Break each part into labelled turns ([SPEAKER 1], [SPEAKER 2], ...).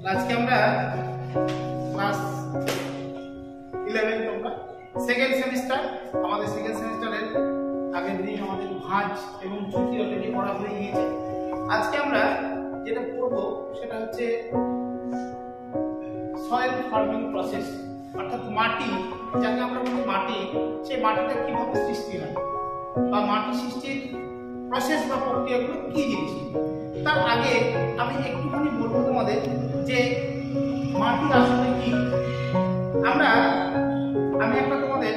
[SPEAKER 1] আজকে আমরা ক্লাস 11 তোমরা সেকেন্ড সেমিস্টার আমাদের সেকেন্ড সেমিস্টারের আগের দিন আমাদের ভাঁজ এবং চুক্তি অলরেডি পড়া হয়ে গিয়েছে। আজকে আমরা যেটা পড়ব সেটা হচ্ছে সয়েল ফার্মিং প্রসেস, অর্থাৎ মাটি, যাকে আমরা বলি মাটি, সেই মাটিটা কিভাবে সৃষ্টি হয় বা মাটি সৃষ্টির প্রসেস বা প্রক্রিয়াগুলো কি জিনিস। তার আগে আমি একটুখানি বলবো তোমাদের যে মাটি আসলে কি। আমি একটা তোমাদের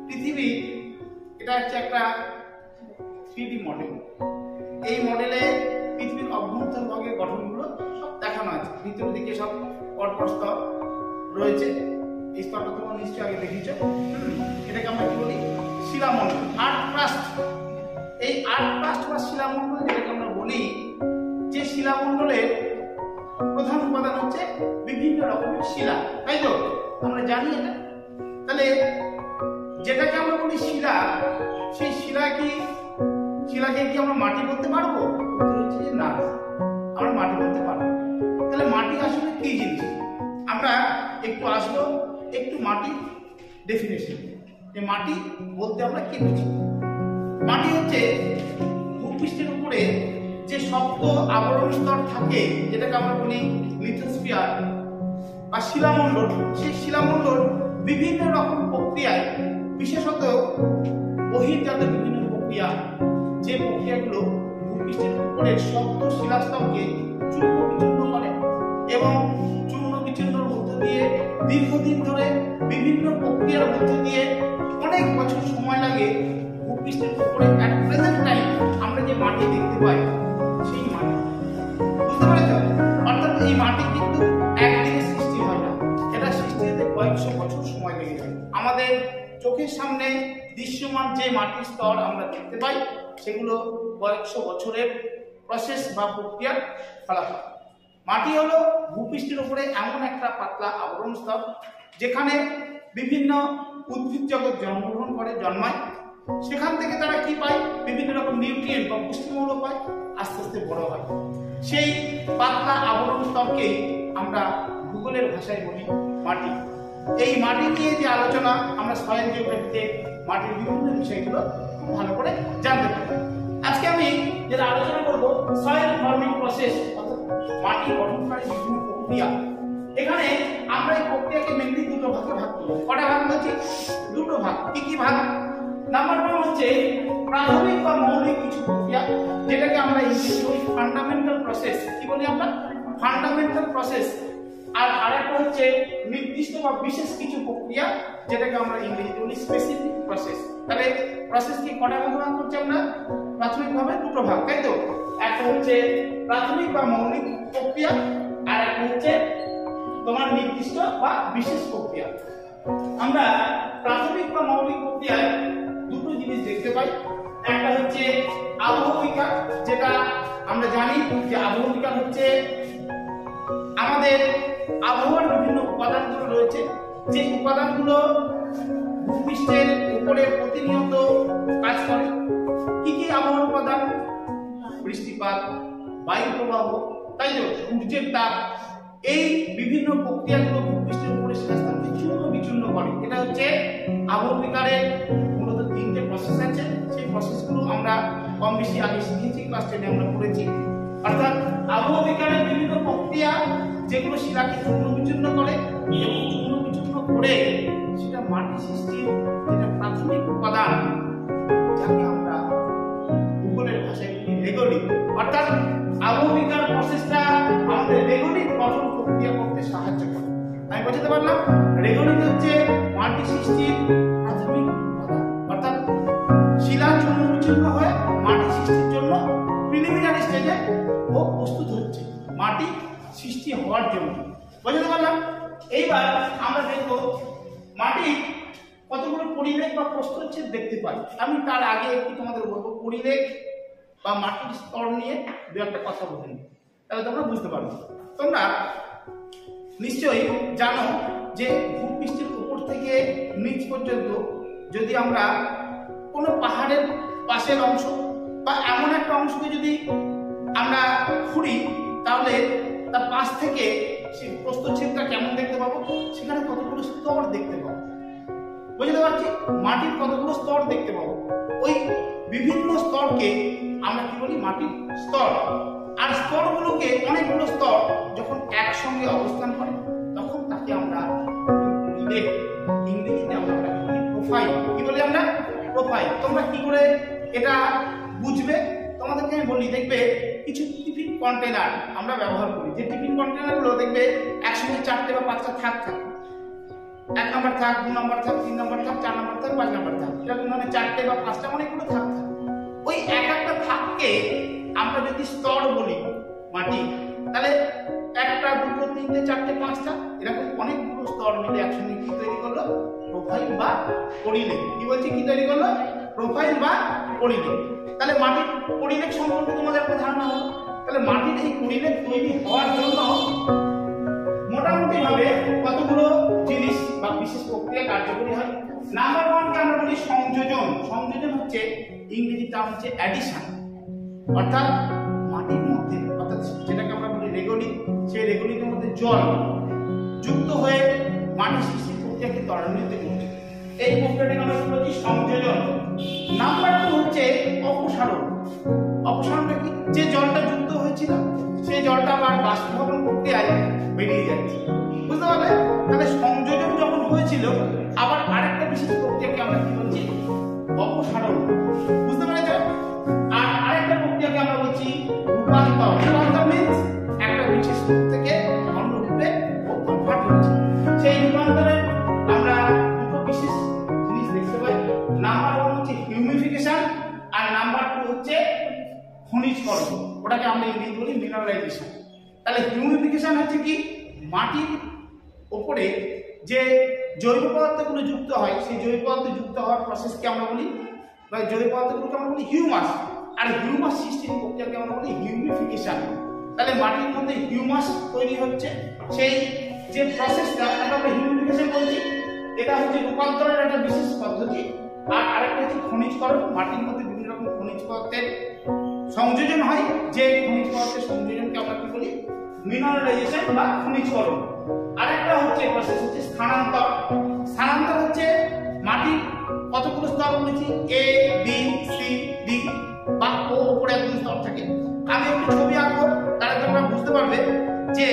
[SPEAKER 1] পৃথিবী, এটা হচ্ছে একটা 3D মডেল। এই মডেলে পৃথিবীর অভ্যন্তর ভাগের গঠনগুলো সব দেখানো আছে। ভিতরের দিকে সব পরপর স্তর রয়েছে। এই স্তরটা তোমরা নিশ্চয়ই আগে দেখেছো। এটাকে আমরা কি বলি? শিলামণ্ডল, আর্থ ক্রাস্ট। এই আর্থ ক্রাস্ট বা শিলামণ্ডল যেটাকে আমরা বলি, যে শিলামণ্ডলের প্রধান উপাদান হচ্ছে বিভিন্ন রকমের শিলা, তাই তো আমরা জানি এটা। তাহলে যেটাকে আমরা বলি শিলা, সেই শিলাকে কি আমরা মাটি বলতে পারবো? উত্তর হচ্ছে যে না, আমরা মাটি বলতে পারবো। তাহলে মাটি আসলে কি জিনিস আমরা একটু আসবো, একটু মাটি ডেফিনেশন। যে মাটি বলতে আমরা কি বুঝি? মাটি হচ্ছে ভূপৃষ্ঠের উপরে যে শক্ত আবরণ স্তর থাকে, যেটাকে আমরা বলি লিথোস্ফিয়ার বা শিলামণ্ডল। সেই শিলামণ্ডল বিভিন্ন রকম প্রক্রিয়ায়, বিশেষত বহির্জাত বিভিন্ন প্রক্রিয়া, যে প্রক্রিয়াগুলো ভূপৃষ্ঠের উপরে শক্ত শিলাস্তরকে চূর্ণ বিচূর্ণ করে এবং চূর্ণ বিচূর্ণের মধ্য দিয়ে দীর্ঘদিন ধরে বিভিন্ন প্রক্রিয়ার মধ্য দিয়ে অনেক বছর সময় লাগে ভূপৃষ্ঠের উপরে অ্যাট প্রেজেন্ট টাইম আমরা যে মাটি দেখতে পাই, সেই মাটি, বুঝতে পেরেছ? অর্থাৎ এই মাটি কিন্তু একদিনে সৃষ্টি হয় না, এটা সৃষ্টি হতে কয়েকশো বছর সময় লেগে যায়। আমাদের চোখের সামনে দৃশ্যমান যে মাটির স্তর আমরা দেখতে পাই, সেগুলো কয়েকশো বছরের প্রসেস বা প্রক্রিয়ার ফলাফল। মাটি হলো ভূপৃষ্ঠের উপরে এমন একটা পাতলা আবরণ স্তর, যেখানে বিভিন্ন উদ্ভিদ জগৎ জন্মগ্রহণ করে, জন্মায়। সেখান থেকে তারা কি পায়? বিভিন্ন রকম নিউট্রিয়েন্ট বা পুষ্টিমূল্য পায়, আস্তে আস্তে বড় হয়। সেই পাতলা আবরণ স্তরকে আমরা ভূগোলের ভাষায় বলি মাটি। এই মাটি নিয়ে যে আলোচনা, আমরা সয়েল জিওগ্রাফিতে মাটির বিভিন্ন বিষয়গুলো খুব ভালো করে জানতে পারি। আজকে আমি যেটা আলোচনা করবো সয়েল ফার্মিং প্রসেস, অর্থাৎ মাটি গঠনকারী বিভিন্ন প্রক্রিয়া। এখানে আমরা এই প্রক্রিয়াকে মেনলি দুটো ভাগে ভাগ করব। কটা ভাগ বলছি? দুটো ভাগ। কি কি ভাগ? নাম্বার 1 হচ্ছে প্রাথমিক বা মৌলিক কিছু প্রক্রিয়া, যেটাকে আমরা ইংলিশে বলি ফান্ডামেন্টাল প্রসেস। কি বলি আমরা? Fundamental process. আর আরেকটা হচ্ছে নির্দিষ্ট বা বিশেষ কিছু প্রক্রিয়া, যেটাকে আমরা ইংরেজিতে বলি স্পেসিফিক প্রসেস। তাহলে প্রসেস কি কটা ভাগ করছি আমরা? প্রাথমিকভাবে দুটো ভাগ, তাই তো? একটা হচ্ছে প্রাথমিক বা মৌলিক প্রক্রিয়া, আর একটা হচ্ছে তোমার নির্দিষ্ট বা বিশেষ প্রক্রিয়া। আমরা প্রাথমিক বা মৌলিক প্রক্রিয়ায় দুটো জিনিস দেখতে পাই। একটা হচ্ছে আবহবিকার, যেটা আমরা জানি যে আবহবিকার হচ্ছে আমাদের আবহাওয়ার বিভিন্ন উপাদানগুলো রয়েছে, যে উপাদানগুলো ভূপৃষ্ঠের উপরে প্রতিনিয়ত কাজ করে। কি কি আবহাওয়ার উপাদান? বৃষ্টিপাত, বায়ু প্রবাহ, তাই তো, সূর্যের তাপ। এই বিভিন্ন প্রক্রিয়াগুলো ভূপৃষ্ঠের উপরে শিলাস্তরকে চূর্ণ বিচূর্ণ করে। এটা হচ্ছে আবহবিকারের মূলত 3টে প্রসেস আছে। সেই প্রসেসগুলো আমরা কম বেশি আগে শিখেছি, ক্লাস 10 আমরা পড়েছি। অর্থাৎ আবহবিকারের বিভিন্ন প্রক্রিয়া, যেগুলো শিলাকে চূর্ণ বিচূর্ণ করে এবং চূর্ণ বিচূর্ণ করে সেটা মাটি সৃষ্টির যেটা প্রাথমিক উপাদান, যাকে আমরা ভূগোলের ভাষায় বলি রেগোলিথ। অর্থাৎ আবহবিকার প্রসেসটা আমাদের রেগোলিথ গঠন প্রক্রিয়া করতে সাহায্য করে। আমি বোঝাতে পারলাম? রেগোলিথ হচ্ছে মাটি সৃষ্টির প্রাথমিক উপাদান, অর্থাৎ শিলা চূর্ণ বিচূর্ণ হয়ে মাটি সৃষ্টির জন্য প্রিলিমিনারি স্টেজে ও প্রস্তুত হচ্ছে মাটি সৃষ্টি হওয়ার জন্য। বুঝতে পারলাম? এইবার আমরা দেখব মাটি কতগুলো পরিলেখ বা প্রস্থচ্ছেদ দেখতে পাই। আমি তার আগে একটু তোমাদের বলবো পরিলেখ বা মাটির স্তর নিয়ে দু একটা কথা বলে নিই, তাহলে তোমরা বুঝতে পারবে। তোমরা নিশ্চয়ই জানো যে ভূপৃষ্ঠের উপর থেকে নিচ পর্যন্ত যদি আমরা কোনো পাহাড়ের পাশের অংশ বা এমন একটা অংশকে যদি আমরা খুঁড়ি, তাহলে তার পাশ থেকে সেই প্রস্থচ্ছেদটা কেমন দেখতে পাবো, সেখানে কতগুলো স্তর দেখতে পাবো। বুঝতে পারছি, মাটির কতগুলো স্তর দেখতে পাবো। ওই বিভিন্ন স্তরকে আমরা কি বলি, মাটির স্তর। আর স্তরগুলোকে, অনেকগুলো স্তর যখন একসঙ্গে অবস্থান করে তখন তাকে আমরা ইংরেজিতে আমরা বলি প্রোফাইল। কি বলি আমরা? প্রোফাইল। তোমরা কি করে এটা বুঝবে? তোমাদেরকে আমি বলি, দেখবে কিছু টিফিন কন্টেনার আমরা ব্যবহার করি, যে টিফিন কন্টেনারগুলো দেখবে একসঙ্গে 4টে বা 5টা থাক থাকে, 1 নম্বর থাক, 2 নম্বর থাক, 3 নম্বর থাক, 4 নম্বর থাক, 5 নম্বর থাক, এরকম মানে 4টে বা 5টা অনেকগুলো থাক থাকে। ওই এক একটা থাককে আমরা যদি স্তর বলি মাটি, তাহলে 1টা 2টো 3টে 4টে 5টা এরকম অনেকগুলো স্তর মিলে একসঙ্গে কি তৈরি করলো? প্রোফাইল বা পরিলেখ। কি বলছি, কি তৈরি করলো? প্রোফাইল বা পরিলেখ। তাহলে মাটির পরিলেখ সম্পর্কে তোমাদের একটা ধারণা হলো। তাহলে মাটির এই পরিলেখ তৈরি হওয়ার জন্য মোটামুটি ভাবে কতগুলো জিনিস বা বিশেষ প্রক্রিয়া কার্যকরী হয়। নাম্বার 1 কে আমরা বলি সংযোজন। সংযোজন হচ্ছে ইংরেজি টার্ম হচ্ছে অ্যাডিশন। অর্থাৎ মাটির মধ্যে, অর্থাৎ যেটাকে আমরা বলি রেগোলিথ, সেই রেগোলিথের মধ্যে জল যুক্ত হয়ে মাটি সৃষ্টির প্রক্রিয়াকে ত্বরান্বিত করছে। এই প্রক্রিয়াটাকে আমরা বলি সংযোজন। নাম্বার 2 হচ্ছে অপসারণ। অপসারণটা কি? যে জলটা যুক্ত হয়েছিল সেই জলটা আবার বাষ্পীভবন প্রক্রিয়ায় বেরিয়ে যাচ্ছে। বুঝতে পারলে? তাহলে সংযোজন যখন হয়েছিল, আবার আরেকটা বিশেষ প্রক্রিয়াকে আমরা কি বলছি? অপসারণ। বুঝতে পেরেছ? আর আরেকটা প্রক্রিয়াকে আমরা বলছি রূপান্তর। রূপান্তর মিন্স একটা বিশেষ রূপ থেকে অন্য রূপে কনভার্ট হচ্ছে। সেই রূপান্তরে আমরা দুটো বিশেষ জিনিস দেখতে পাই। নাম্বার 1 হচ্ছে হিউমিফিকেশন, আর নাম্বার 2 হচ্ছে খনিজকরণ। ওটাকে আমরা ইংরেজি বলি মিনারেলাইজেশন। তাহলে হিউমিফিকেশন হচ্ছে কি? মাটির উপরে যে জৈব পদার্থগুলো যুক্ত হয়, সেই জৈব পদার্থ যুক্ত হওয়ার প্রসেসকে আমরা বলি, বা জৈব পদার্থগুলোকে আমরা বলি হিউমাস। আর হিউমাস সৃষ্টির প্রক্রিয়াকে আমরা বলি হিউমিফিকেশন। তাহলে মাটির মধ্যে হিউমাস তৈরি হচ্ছে, সেই যে প্রসেসটা আমরা হিউমিফিকেশন বলছি। এটা হচ্ছে রূপান্তরের একটা বিশেষ পদ্ধতি। আর আরেকটা হচ্ছে খনিজকরণ। মাটির মধ্যে বিভিন্ন রকম খনিজ পদার্থের সংযোজন হয়, যে খনিজ পদার্থের সংযোজনকে আমরা কি বলি? মিনারেলাইজেশন বা খনিজকরণ। আরেকটা হচ্ছে প্রসেস হচ্ছে স্থানান্তর। স্থানান্তর হচ্ছে মাটির কতগুলো স্তর বলেছি? A B C D বা O উপরে একদম স্তর থাকে। আমি একটু ছবি আঁকবো, তাহলে তোমরা বুঝতে পারবে যে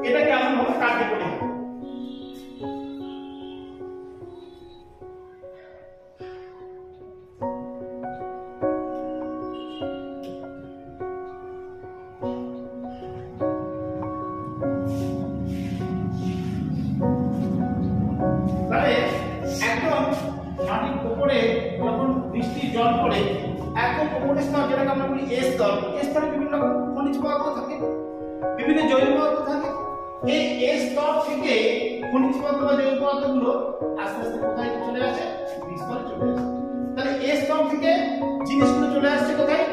[SPEAKER 1] এটা কেমন ভাবে কার্যকরী হয়। জল পড়ে একদম উপরের স্তর, যেটাকে আমরা বলি এ স্তর। এ স্তরে বিভিন্ন খনিজ পদার্থ থাকে, বিভিন্ন জৈব পদার্থ থাকে। এই এ স্তর থেকে খনিজ পদার্থ বা জৈব পদার্থগুলো আস্তে আস্তে কোথায় চলে আসে? বি স্তরে চলে আসে। তাহলে এ স্তর থেকে জিনিসগুলো চলে আসছে কোথায়?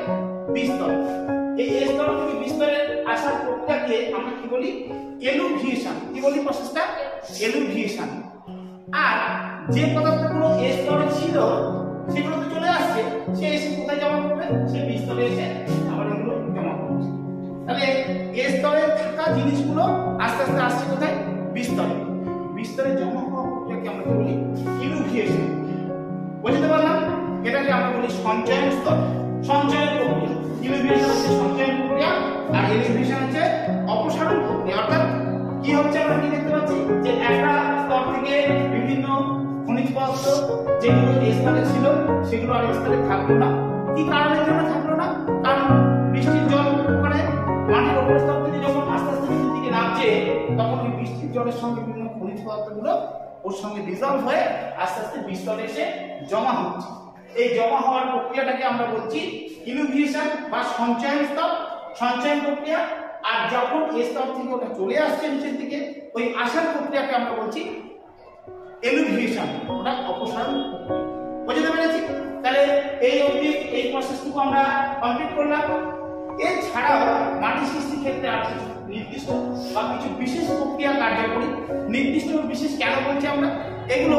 [SPEAKER 1] বি স্তর। এই এ স্তর থেকে বি স্তরে আসার প্রক্রিয়াকে আমরা কি বলি? এলুভিয়েশন। কি বলি প্রসেসটা? এলুভিয়েশন। আর যে পদার্থগুলো এ স্তরে ছিল সেগুলো তো চলে আসছে, সে এসে কোথায় জমা করবে? সে বি স্তরে এসে আবার এগুলো জমা করবে। তাহলে এ স্তরে থাকা জিনিসগুলো আস্তে আস্তে আসছে কোথায়? বি স্তরে। বি স্তরে জমা হওয়া প্রক্রিয়াকে আমরা বলি ইলুভিয়েশন। বুঝতে পারলাম? এটাকে আমরা বলি সঞ্চয়ন স্তর, সঞ্চয়ন প্রক্রিয়া। ইলুভিয়েশন হচ্ছে সঞ্চয়ন প্রক্রিয়া, আর ইলুভিয়েশন হচ্ছে অপসারণ প্রক্রিয়া। অর্থাৎ কি হচ্ছে? আমরা কি দেখতে পাচ্ছি যে একটা স্তর থেকে বিভিন্ন খনিজ পদার্থ যেগুলো এই স্তরে ছিল সেগুলো আর এই স্তরে থাকলো না। কি কারণের জন্য থাকলো না? কারণ বৃষ্টির জল ওখানে মাটির উপর স্তর থেকে যখন আস্তে আস্তে নিচের দিকে নামছে, তখন ওই বৃষ্টির জলের সঙ্গে বিভিন্ন খনিজ পদার্থগুলো ওর সঙ্গে ডিসলভ হয়ে আস্তে আস্তে বিস্তরে এসে জমা হচ্ছে। এই জমা হওয়ার প্রক্রিয়াটাকে আমরা বলছি ইলুভিয়েশন বা সঞ্চয়ন স্তর, সঞ্চয়ন প্রক্রিয়া। আর যখন এই স্তর থেকে ওটা চলে আসছে নিচের দিকে, ওই আসার প্রক্রিয়াকে আমরা বলছি এলুভিয়েশন, ওটা অপসারণ প্রক্রিয়া। বুঝতে পেরেছি? তাহলে এই অবধি এই প্রসেসটুকু আমরা কমপ্লিট করলাম। এছাড়াও মাটি সৃষ্টির ক্ষেত্রে আর নির্দিষ্ট বা কিছু বিশেষ প্রক্রিয়া কার্যকরী। নির্দিষ্ট বিশেষ কেন বলছি আমরা? এগুলো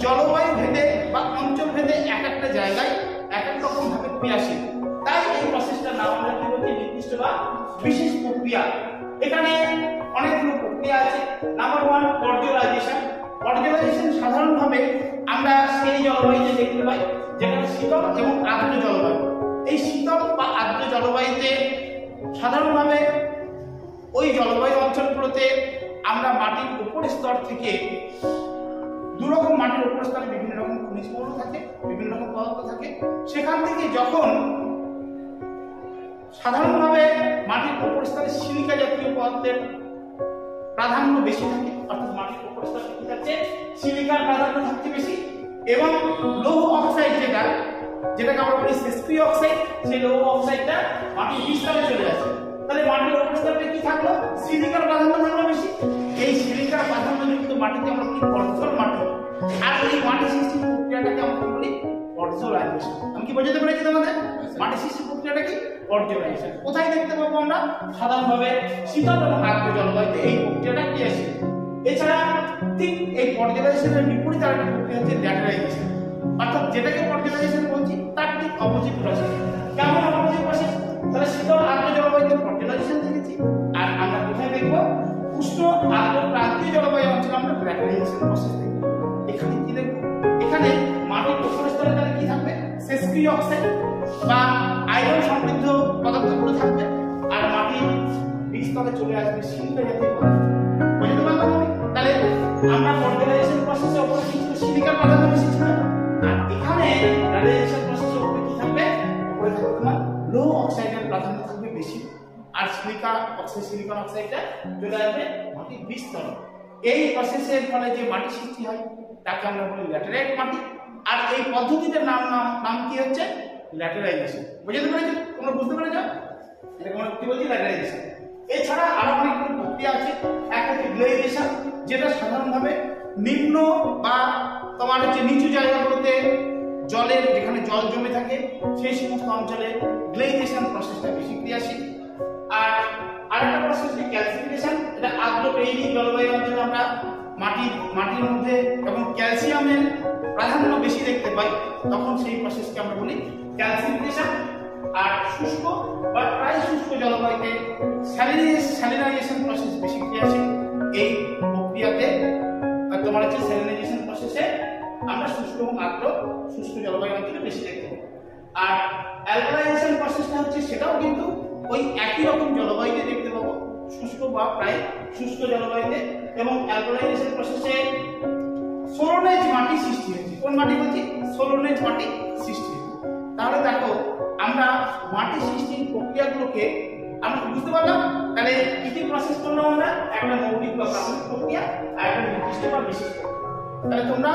[SPEAKER 1] জলবায়ু ভেদে বা অঞ্চল ভেদে এক একটা জায়গায় এক এক রকম ভাবে ক্রিয়াশীল। তাই এই প্রসেসটার নাম আমরা কি বলছি? নির্দিষ্ট বা বিশেষ প্রক্রিয়া। এখানে অনেকগুলো প্রক্রিয়া আছে। নাম্বার 1 পর্যায়রাইজেশন। পর্যায়রাইজেশন সাধারণভাবে আমরা সেই জলবায়ুতে দেখতে পাই যেখানে শীতল এবং আর্দ্র জলবায়ু। এই শীতল বা আর্দ্র জলবায়ুতে সাধারণভাবে ওই জলবায়ু অঞ্চলগুলোতে আমরা মাটির উপরের স্তর থেকে দুরকম মাটির উপরের স্তরে বিভিন্ন রকম খনিজ লবণ থাকে, বিভিন্ন রকম পদার্থ থাকে। সেখান থেকে যখন সাধারণভাবে মাটির উপরের স্তরে সিলিকা জাতীয় পদার্থের প্রাধান্য বেশি থাকে, অর্থাৎ মাটির উপরের স্তরে কি থাকছে, সিলিকার প্রাধান্য থাকছে বেশি, এবং লৌহ অক্সাইড যেটাকে আমরা বলি সিএসপি অক্সাইড, সেই লৌহ অক্সাইডটা মাটির বিস্তরে চলে আসে। তাহলে মাটির উপরের স্তরে কি থাকলো, সিলিকার প্রাধান্য থাকলো বেশি। এই সিলিকার প্রাধান্যযুক্ত মাটিতে আমরা কি পর্যায় মাটি, আর এই মাটি সৃষ্টির প্রক্রিয়াটাকে আমরা বলি পর্যায়রাইজেশন। আমি কি বোঝাতে পেরেছি তোমাদের? মাটি সৃষ্টির প্রক্রিয়াটা কি পর্যায়রাইজেশন। কোথায় দেখতে পাবো আমরা? সাধারণভাবে শীতল এবং আর্দ্র জলবায়ুতে এই প্রক্রিয়াটা ক্রিয়াশীল। এছাড়া ঠিক এই পর্যায়রাইজেশনের বিপরীত আরেকটা প্রক্রিয়া হচ্ছে ল্যাটেরাইজেশন, অর্থাৎ যেটাকে পর্যায়রাইজেশন বলছি তার ঠিক অপোজিট প্রসেস। কেমন অপোজিট প্রসেস? তাহলে শীতল আর্দ্র জলবায়ুতে পর্যায়রাইজেশন দেখেছি, আর আমরা কোথায় দেখব? উষ্ণ আর্দ্র ক্রান্তীয় জলবায়ু অঞ্চলে আমরা ল্যাটেরাইজেশন প্রসেস দেখব। এখানে কি দেখব? এখানে মাটির উপরের স্তরে তাহলে কি থাকবে, সিএসপি অক্সাইড বা আয়রন সমৃদ্ধ পদার্থগুলো থাকবে, আর মাটির বীজতলে চলে আসবে সিলিকা জাতীয় পদার্থ। বুঝতে পারলাম? তাহলে আমরা পর্যায়রাইজেশন প্রসেসে উপরে কি ছিল, সিলিকার প্রাধান্য বেশি ছিল, আর এখানে ল্যাটেরাইজেশন প্রসেসে উপরে কি থাকবে, উপরে থাকবে তোমার লৌহ অক্সাইডের প্রাধান্য থাকবে বেশি, আর সিলিকন অক্সাইডটা চলে আসবে মাটির বীজতলে। এই প্রসেসের ফলে যে মাটি সৃষ্টি হয় তাকে আমরা বলি ল্যাটেরাইট মাটি, আর এই পদ্ধতিটার নাম কি হচ্ছে, ল্যাটেরাইজেশন। বুঝতে পেরেছো? তোমরা বুঝতে পেরেছো এটা আমরা কি বলছি, ল্যাটেরাইজেশন। এছাড়া আরো অনেকগুলো প্রক্রিয়া আছে। এক হচ্ছে গ্লেজিয়েশন, যেটা সাধারণভাবে নিম্ন বা তোমার হচ্ছে নিচু জায়গাগুলোতে জলের, যেখানে জল জমে থাকে সেই সমস্ত অঞ্চলে গ্লেজিয়েশন প্রসেসটা বেশি ক্রিয়াশীল। আর আরেকটা প্রসেস হচ্ছে ক্যালসিফিকেশন, এটা আর্দ্র পেইনি জলবায়ু অঞ্চলে আমরা মাটির মধ্যে যখন ক্যালসিয়ামের প্রাধান্য বেশি দেখতে পাই তখন সেই প্রসেসকে আমরা বলি ক্যালসিফিকেশন। আর শুষ্ক বা প্রায় শুষ্ক জলবায়ুতে স্যালিনাইজেশন প্রসেস বেশি ক্রিয়াশীল। এই প্রক্রিয়াতে তোমার হচ্ছে স্যালিনাইজেশন প্রসেসে আমরা শুষ্ক এবং আর্দ্র শুষ্ক জলবায়ু অঞ্চলে বেশি দেখতে পাই। আর অ্যালকালাইজেশন প্রসেসটা হচ্ছে সেটাও কিন্তু ওই একই রকম জলবায়ুতে দেখতে পাবো, শুষ্ক বা প্রায় শুষ্ক জলবায়ুতে। এবং অ্যালকালাইজেশন প্রসেসে সোলোনেজ মাটি সৃষ্টি হয়েছে। কোন মাটি বলছি? সোলোনেজ মাটি সৃষ্টি হয়েছে। তাহলে দেখো আমরা মাটি সৃষ্টির প্রক্রিয়াগুলোকে আমরা বুঝতে পারলাম। তাহলে কি কি প্রসেস করলাম আমরা? একটা মৌলিক বা প্রাথমিক প্রক্রিয়া, আর একটা নির্দিষ্ট বা বিশেষ প্রক্রিয়া। তাহলে তোমরা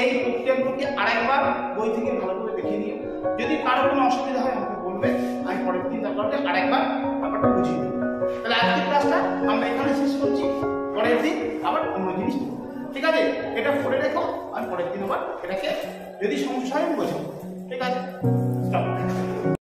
[SPEAKER 1] এই প্রক্রিয়াগুলোকে আরেকবার বই থেকে ভালো করে দেখে নিও। যদি কারো কোনো অসুবিধা হয় আমাকে বলবে, আমি পরের দিন তারপরে আরেকবার ব্যাপারটা বুঝিয়ে দেবো। তাহলে আজকের ক্লাসটা আমরা এখানে শেষ করছি, পরের দিন আবার অন্য জিনিস, ঠিক আছে? এটা পড়ে রেখো, আর পরের দিন আবার এটাকে যদি সমস্যা হয় বোঝাবো, ঠিক আছে? স্টপ।